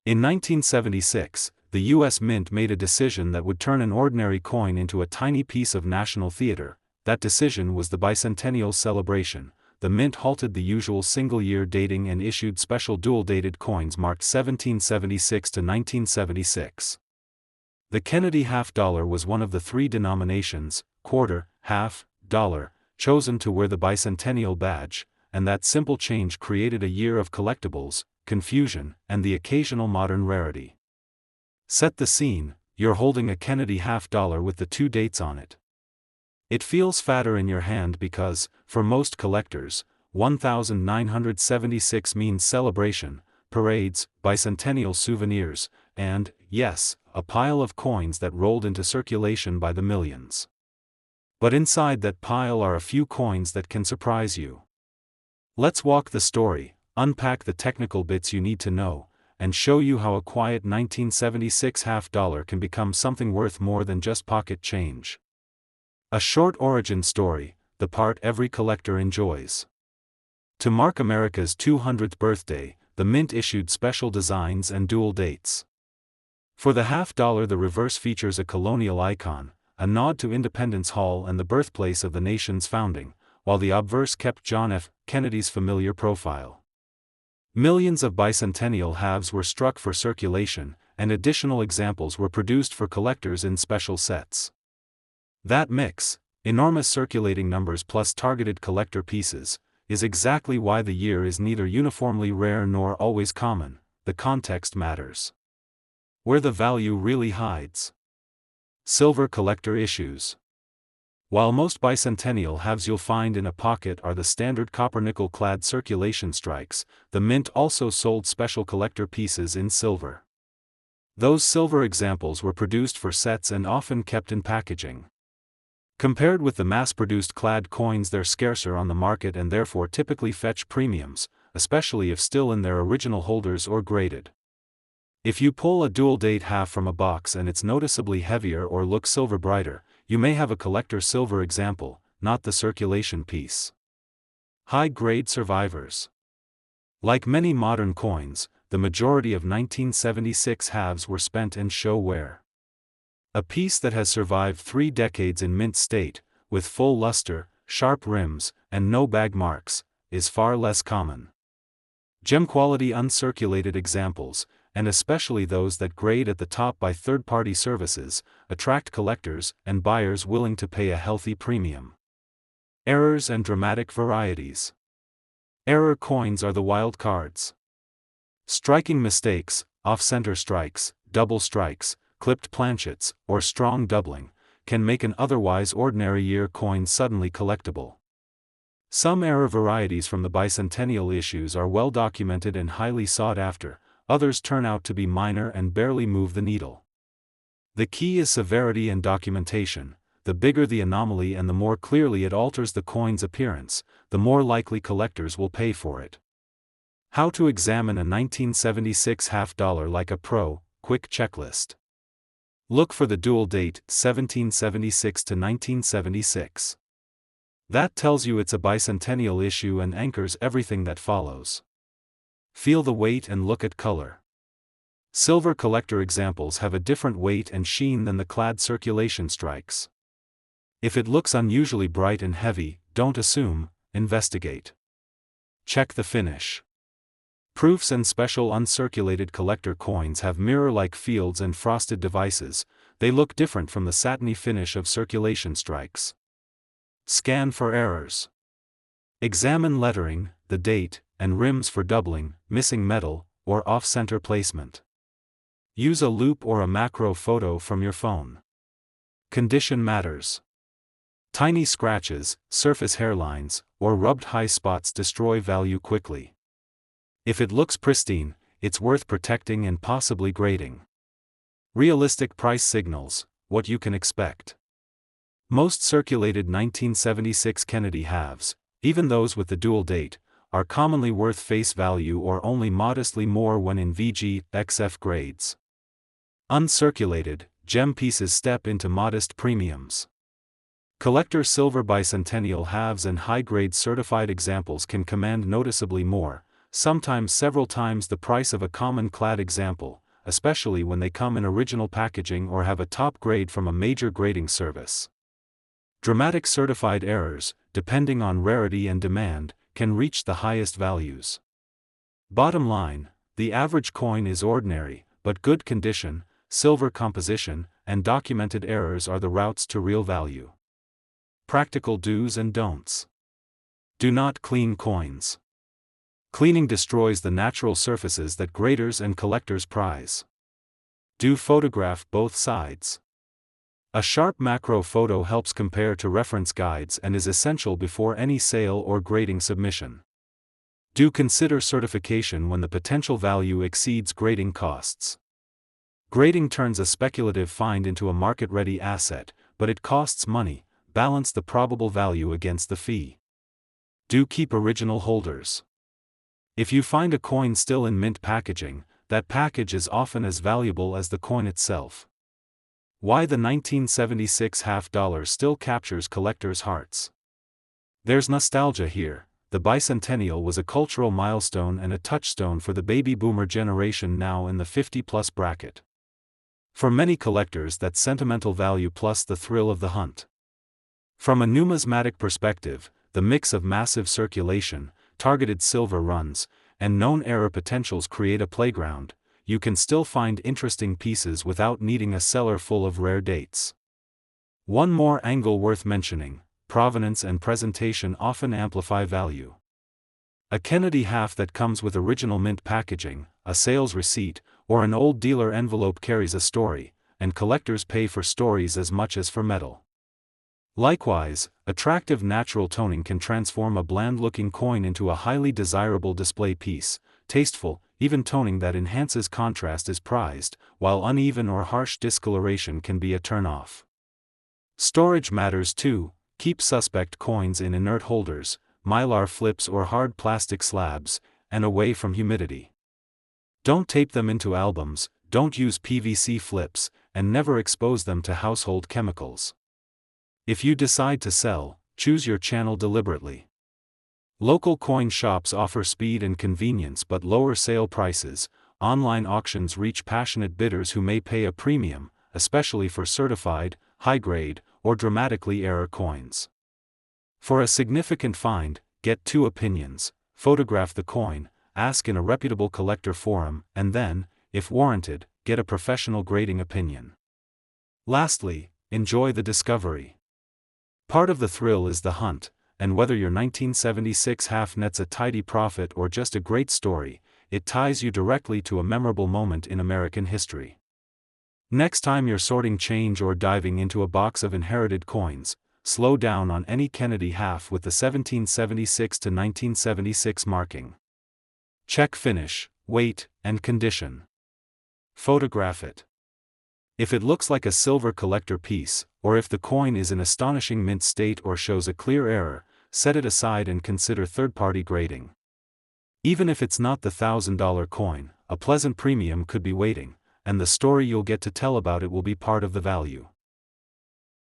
In 1976, the U.S. Mint made a decision that would turn an ordinary coin into a tiny piece of national theater. That decision was the bicentennial celebration. The Mint halted the usual single-year dating and issued special dual-dated coins marked 1776 to 1976. The Kennedy half dollar was one of the three denominations, quarter, half, dollar, chosen to wear the bicentennial badge, and that simple change created a year of collectibles, confusion, and the occasional modern rarity. Set the scene: you're holding a Kennedy half dollar with the two dates on it. It feels fatter in your hand because, for most collectors, 1976 means celebration, parades, bicentennial souvenirs, and, yes, a pile of coins that rolled into circulation by the millions. But inside that pile are a few coins that can surprise you. Let's walk the story, unpack the technical bits you need to know, and show you how a quiet 1976 half dollar can become something worth more than just pocket change. A short origin story, the part every collector enjoys. To mark America's 200th birthday, the Mint issued special designs and dual dates. For the half dollar, the reverse features a colonial icon, a nod to Independence Hall and the birthplace of the nation's founding, while the obverse kept John F. Kennedy's familiar profile. Millions of bicentennial halves were struck for circulation, and additional examples were produced for collectors in special sets. That mix, enormous circulating numbers plus targeted collector pieces, is exactly why the year is neither uniformly rare nor always common. The context matters. Where the value really hides. Silver collector issues. While most bicentennial halves you'll find in a pocket are the standard copper-nickel clad circulation strikes, the Mint also sold special collector pieces in silver. Those silver examples were produced for sets and often kept in packaging. Compared with the mass-produced clad coins, they're scarcer on the market and therefore typically fetch premiums, especially if still in their original holders or graded. If you pull a dual-date half from a box and it's noticeably heavier or looks silver brighter, you may have a collector silver example, not the circulation piece. High-grade survivors. Like many modern coins, the majority of 1976 halves were spent in show wear. A piece that has survived 3 decades in mint state, with full luster, sharp rims, and no bag marks, is far less common. Gem-quality uncirculated examples, and especially those that grade at the top by third-party services, attract collectors and buyers willing to pay a healthy premium. Errors and dramatic varieties. Error coins are the wild cards. Striking mistakes, off-center strikes, double strikes, clipped planchets, or strong doubling, can make an otherwise ordinary year coin suddenly collectible. Some error varieties from the bicentennial issues are well documented and highly sought after, others turn out to be minor and barely move the needle. The key is severity and documentation. The bigger the anomaly and the more clearly it alters the coin's appearance, the more likely collectors will pay for it. How to examine a 1976 half dollar like a pro, quick checklist. Look for the dual date, 1776 to 1976. That tells you it's a bicentennial issue and anchors everything that follows. Feel the weight and look at color. Silver collector examples have a different weight and sheen than the clad circulation strikes. If it looks unusually bright and heavy, don't assume, investigate. Check the finish. Proofs and special uncirculated collector coins have mirror-like fields and frosted devices. They look different from the satiny finish of circulation strikes. Scan for errors. Examine lettering, the date, and rims for doubling, missing metal, or off-center placement. Use a loop or a macro photo from your phone. Condition matters. Tiny scratches, surface hairlines, or rubbed high spots destroy value quickly. If it looks pristine, it's worth protecting and possibly grading. Realistic price signals, what you can expect. Most circulated 1976 Kennedy halves, even those with the dual date, are commonly worth face value or only modestly more when in VG, XF grades. Uncirculated, gem pieces step into modest premiums. Collector silver bicentennial halves and high-grade certified examples can command noticeably more, sometimes several times the price of a common clad example, especially when they come in original packaging or have a top grade from a major grading service. Dramatic certified errors, depending on rarity and demand, can reach the highest values. Bottom line, the average coin is ordinary, but good condition, silver composition, and documented errors are the routes to real value. Practical do's and don'ts. Do not clean coins. Cleaning destroys the natural surfaces that graders and collectors prize. Do photograph both sides. A sharp macro photo helps compare to reference guides and is essential before any sale or grading submission. Do consider certification when the potential value exceeds grading costs. Grading turns a speculative find into a market-ready asset, but it costs money. Balance the probable value against the fee. Do keep original holders. If you find a coin still in mint packaging, that package is often as valuable as the coin itself. Why the 1976 half dollar still captures collectors' hearts. There's nostalgia here. The bicentennial was a cultural milestone and a touchstone for the baby boomer generation now in the 50-plus bracket. For many collectors, that's sentimental value plus the thrill of the hunt. From a numismatic perspective, the mix of massive circulation, targeted silver runs, and known error potentials create a playground. You can still find interesting pieces without needing a cellar full of rare dates. One more angle worth mentioning: provenance and presentation often amplify value. A Kennedy half that comes with original mint packaging, a sales receipt, or an old dealer envelope carries a story, and collectors pay for stories as much as for metal. Likewise, attractive natural toning can transform a bland-looking coin into a highly desirable display piece. Tasteful, even toning that enhances contrast is prized, while uneven or harsh discoloration can be a turn-off. Storage matters too. Keep suspect coins in inert holders, mylar flips or hard plastic slabs, and away from humidity. Don't tape them into albums, don't use PVC flips, and never expose them to household chemicals. If you decide to sell, choose your channel deliberately. Local coin shops offer speed and convenience but lower sale prices. Online auctions reach passionate bidders who may pay a premium, especially for certified, high-grade, or dramatically error coins. For a significant find, get two opinions: photograph the coin, ask in a reputable collector forum, and then, if warranted, get a professional grading opinion. Lastly, enjoy the discovery. Part of the thrill is the hunt, and whether your 1976 half nets a tidy profit or just a great story, it ties you directly to a memorable moment in American history. Next time you're sorting change or diving into a box of inherited coins, slow down on any Kennedy half with the 1776 to 1976 marking. Check finish, weight, and condition. Photograph it. If it looks like a silver collector piece, or if the coin is in astonishing mint state or shows a clear error, set it aside and consider third-party grading. Even if it's not the $1,000 coin, a pleasant premium could be waiting, and the story you'll get to tell about it will be part of the value.